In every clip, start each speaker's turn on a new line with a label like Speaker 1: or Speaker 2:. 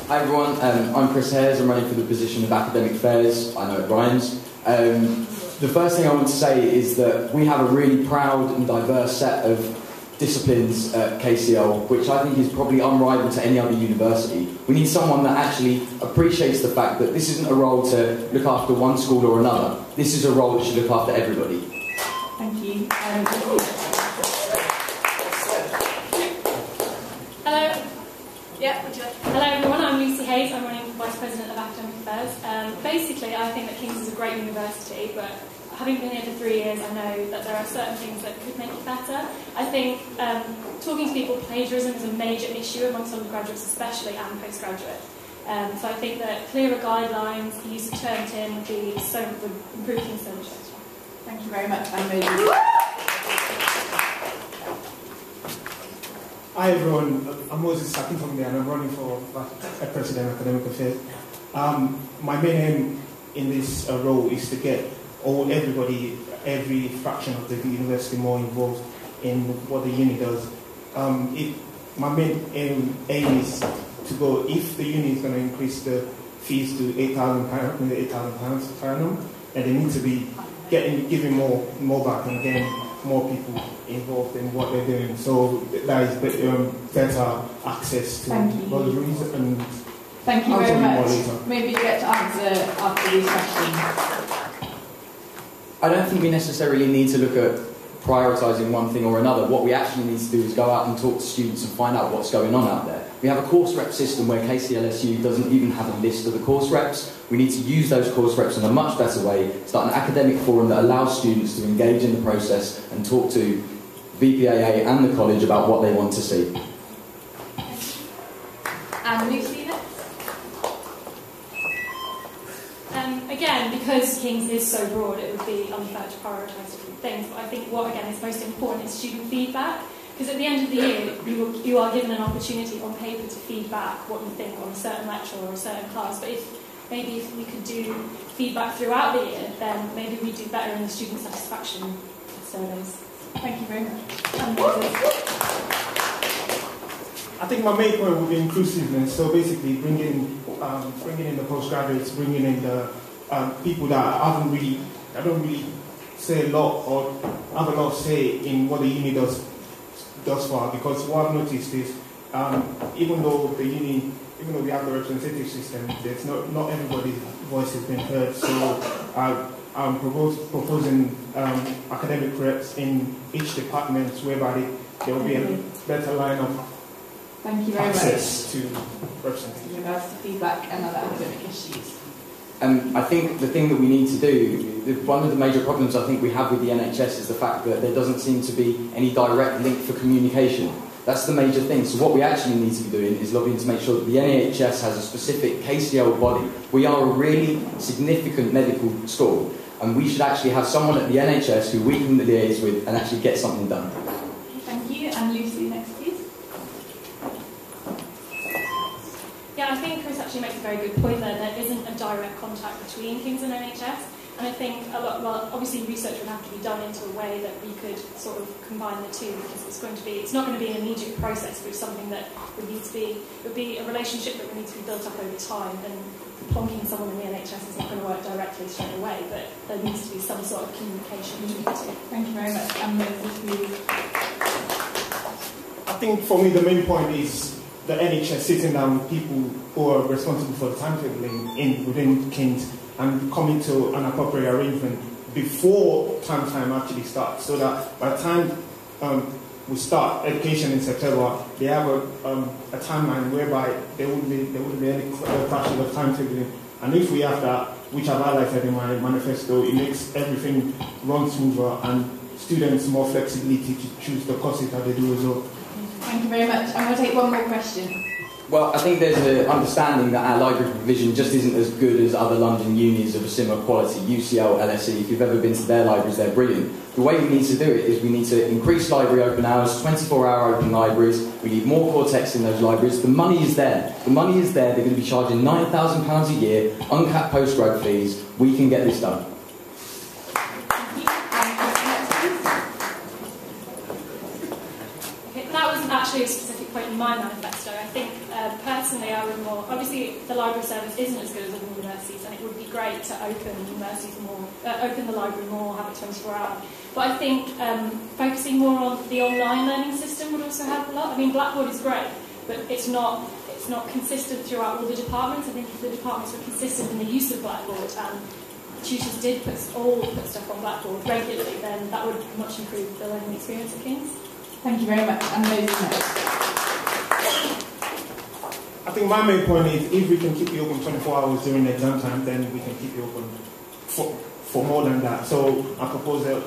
Speaker 1: Hi everyone, I'm Chris Hayes. I'm running for the position of Academic Affairs. I know it rhymes. The first thing I want to say is that we have a really proud and diverse set of disciplines at KCL, which I think is probably unrivaled to any other university. We need someone that actually appreciates the fact that this isn't a role to look after one school or another. This is a role that should look after everybody.
Speaker 2: Thank you.
Speaker 3: Hello. Yeah, would you like? Hello everyone, I'm Lucy Hayes. I'm running for Vice President of Academic Affairs. Basically, I think that King's is a great university, but having been here for 3 years, I know that there are certain things that could make it better. I think talking to people, plagiarism is a major issue amongst undergraduates especially and postgraduate. So I think that clearer guidelines, the use of term tin would improve things so much extra.
Speaker 2: Thank you very much,
Speaker 4: Hi everyone, I'm Moses Sakin from there and I'm running for President of Academic Affairs. My main aim in this role is to get everybody, every fraction of the university more involved in what the uni does. My main aim is to go, if the uni is going to increase the fees to £8,000 per annum, and they need to be giving more back and getting more people involved in what they're doing. So that is better access to bursaries and
Speaker 2: thank you very much. Maybe you get to answer after these questions.
Speaker 1: I don't think we necessarily need to look at prioritising one thing or another. What we actually need to do is go out and talk to students and find out what's going on out there. We have a course rep system where KCLSU doesn't even have a list of the course reps. We need to use those course reps in a much better way, start an academic forum that allows students to engage in the process and talk to VPAA and the college about what they want to see.
Speaker 3: And Lucy next. Again, because King's is so broad, it would be unfair to prioritise different things, but I think what, again, is most important is student feedback, because at the end of the year, you are given an opportunity on paper to feedback what you think on a certain lecture or a certain class, but if we could do feedback throughout the year, then maybe we'd do better in the student satisfaction surveys.
Speaker 2: Thank you very much.
Speaker 4: I think my main point would be inclusiveness. So basically, bringing in the postgraduates, bringing in the people that don't really say a lot or have a lot of say in what the uni does far. Because what I've noticed is, even though we have the representative system, there's not everybody's voice has been heard. So I'm proposing academic reps in each department, whereby there will be a better line of access to representation.
Speaker 2: In regards to feedback and other academic issues.
Speaker 1: I think the thing that we need to do, one of the major problems I think we have with the NHS is the fact that there doesn't seem to be any direct link for communication. That's the major thing. So what we actually need to be doing is lobbying to make sure that the NHS has a specific KCL body. We are a really significant medical school, and we should actually have someone at the NHS who we can liaise with and actually get something done.
Speaker 2: Thank you. And Lucy, next please.
Speaker 3: Yeah, I think Chris actually makes a very good point there. There isn't a direct contact between King's and NHS, and I think obviously research would have to be done into a way that we could sort of combine the two, because it's not going to be an immediate process, but it's something that would be a relationship that would need to be built up over time, and plonking someone in the NHS is not going to work directly straight away, but there needs to be some sort of communication between the two.
Speaker 2: Thank you very much. And Moses,
Speaker 4: I think for me the main point is the NHS sitting down with people who are responsible for the timetabling within King's and coming to an appropriate arrangement before time actually starts, so that by the time we start education in September, they have a timeline whereby there wouldn't be any clashing of timetabling. And if we have that, which I've highlighted in my manifesto, it makes everything run smoother and students more flexibility to choose the courses that they do as well.
Speaker 2: thank you very much. I'm going to take one more question.
Speaker 1: Well, I think there's an understanding that our library provision just isn't as good as other London unis of a similar quality, UCL, LSE. If you've ever been to their libraries, they're brilliant. The way we need to do it is we need to increase library open hours, 24-hour open libraries. We need more core text in those libraries. The money is there. The money is there. They're going to be charging £9,000 a year, uncapped postgrad fees. We can get this done.
Speaker 3: Okay, that wasn't actually a specific point in my manifesto. manifesto. I think personally I would more, obviously the library service isn't as good as other universities, and it would be great to open universities more, open the library more, have it 24 hours. But I think focusing more on the online learning system would also help a lot. I mean, Blackboard is great, but it's not consistent throughout all the departments. I think if the departments were consistent in the use of Blackboard and tutors did put stuff on Blackboard regularly, then that would much improve the learning experience at King's.
Speaker 2: Thank you very much. And those next.
Speaker 4: I think my main point is if we can keep it open 24 hours during the exam time, then we can keep it open for more than that. So I propose that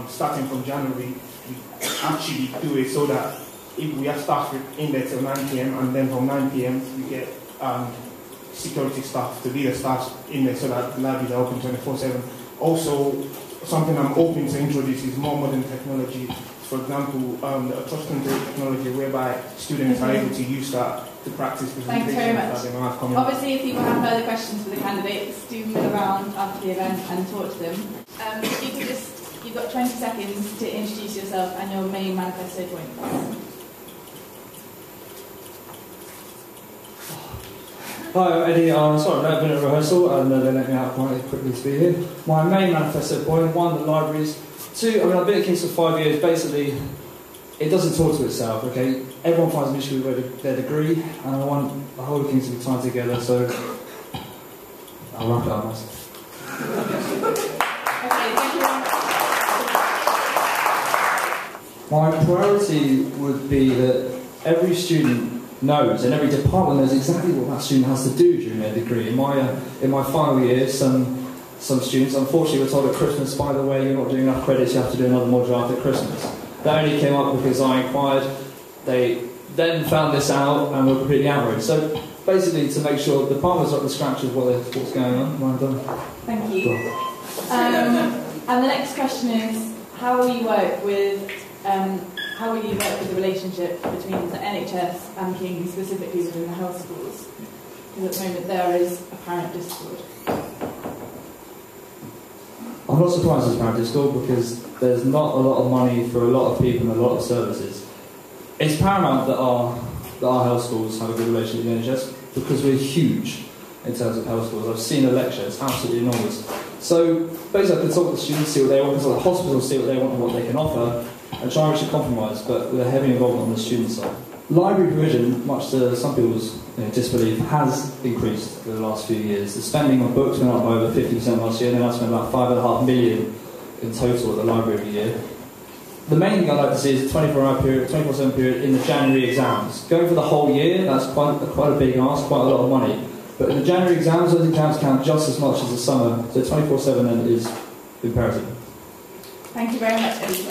Speaker 4: starting from January, we actually do it so that if we have staff in there till 9 p.m. and then from 9 p.m. we get security staff to be the staff in there so that the libraries are open 24/7. Also, something I'm hoping to introduce is more modern technology. For example, a touch control technology whereby students are able to use that to practice presentations.
Speaker 2: Thanks very much.
Speaker 4: That they might have coming.
Speaker 2: Obviously, if people have further questions for the candidates, do mill around after the event and talk to them. You can you've got 20 seconds to introduce yourself and your main manifesto points.
Speaker 5: Hi, I'm Eddie. Sorry, I've been at rehearsal and they let me out quite quickly to be here. My main manifesto point, 1, the libraries. 2, I mean, I've been at King's for 5 years. Basically, it doesn't talk to itself, okay? Everyone finds an issue with their degree, and I want the whole of King's to be tied together, so I'll wrap it up myself.
Speaker 2: Okay, thank you.
Speaker 5: My priority would be that every student knows, and every department knows exactly what that student has to do during their degree. In my final year, some students, unfortunately, were told at Christmas, by the way, you're not doing enough credits, you have to do another module after Christmas. That only came up because I inquired. They then found this out and were completely outraged. So basically, to make sure the department's up to scratch of what's going on. Well done.
Speaker 2: Thank you. And the next question is, how will you work with the relationship between the NHS and King's, specifically within the health schools? Because at the moment there is apparent discord.
Speaker 5: I'm not surprised there's apparent discord because there's not a lot of money for a lot of people and a lot of services. It's paramount that our health schools have a good relationship with the NHS because we're huge in terms of health schools. I've seen a lecture, it's absolutely enormous. So basically I consult the students, see what they want, consult the hospitals, see what they want and what they can offer, and try and reach a compromise, but with a heavy involvement on the student side. Library provision, much to some people's disbelief, has increased over the last few years. The spending on books went up by over 50% last year, and then I spent about $5.5 million in total at the library every year. The main thing I'd like to see is a 24/7 period in the January exams. Going for the whole year, that's quite a big ask, quite a lot of money. But in the January exams, those exams count just as much as the summer, so 24/7 then is imperative.
Speaker 2: Thank you very much, Eddie.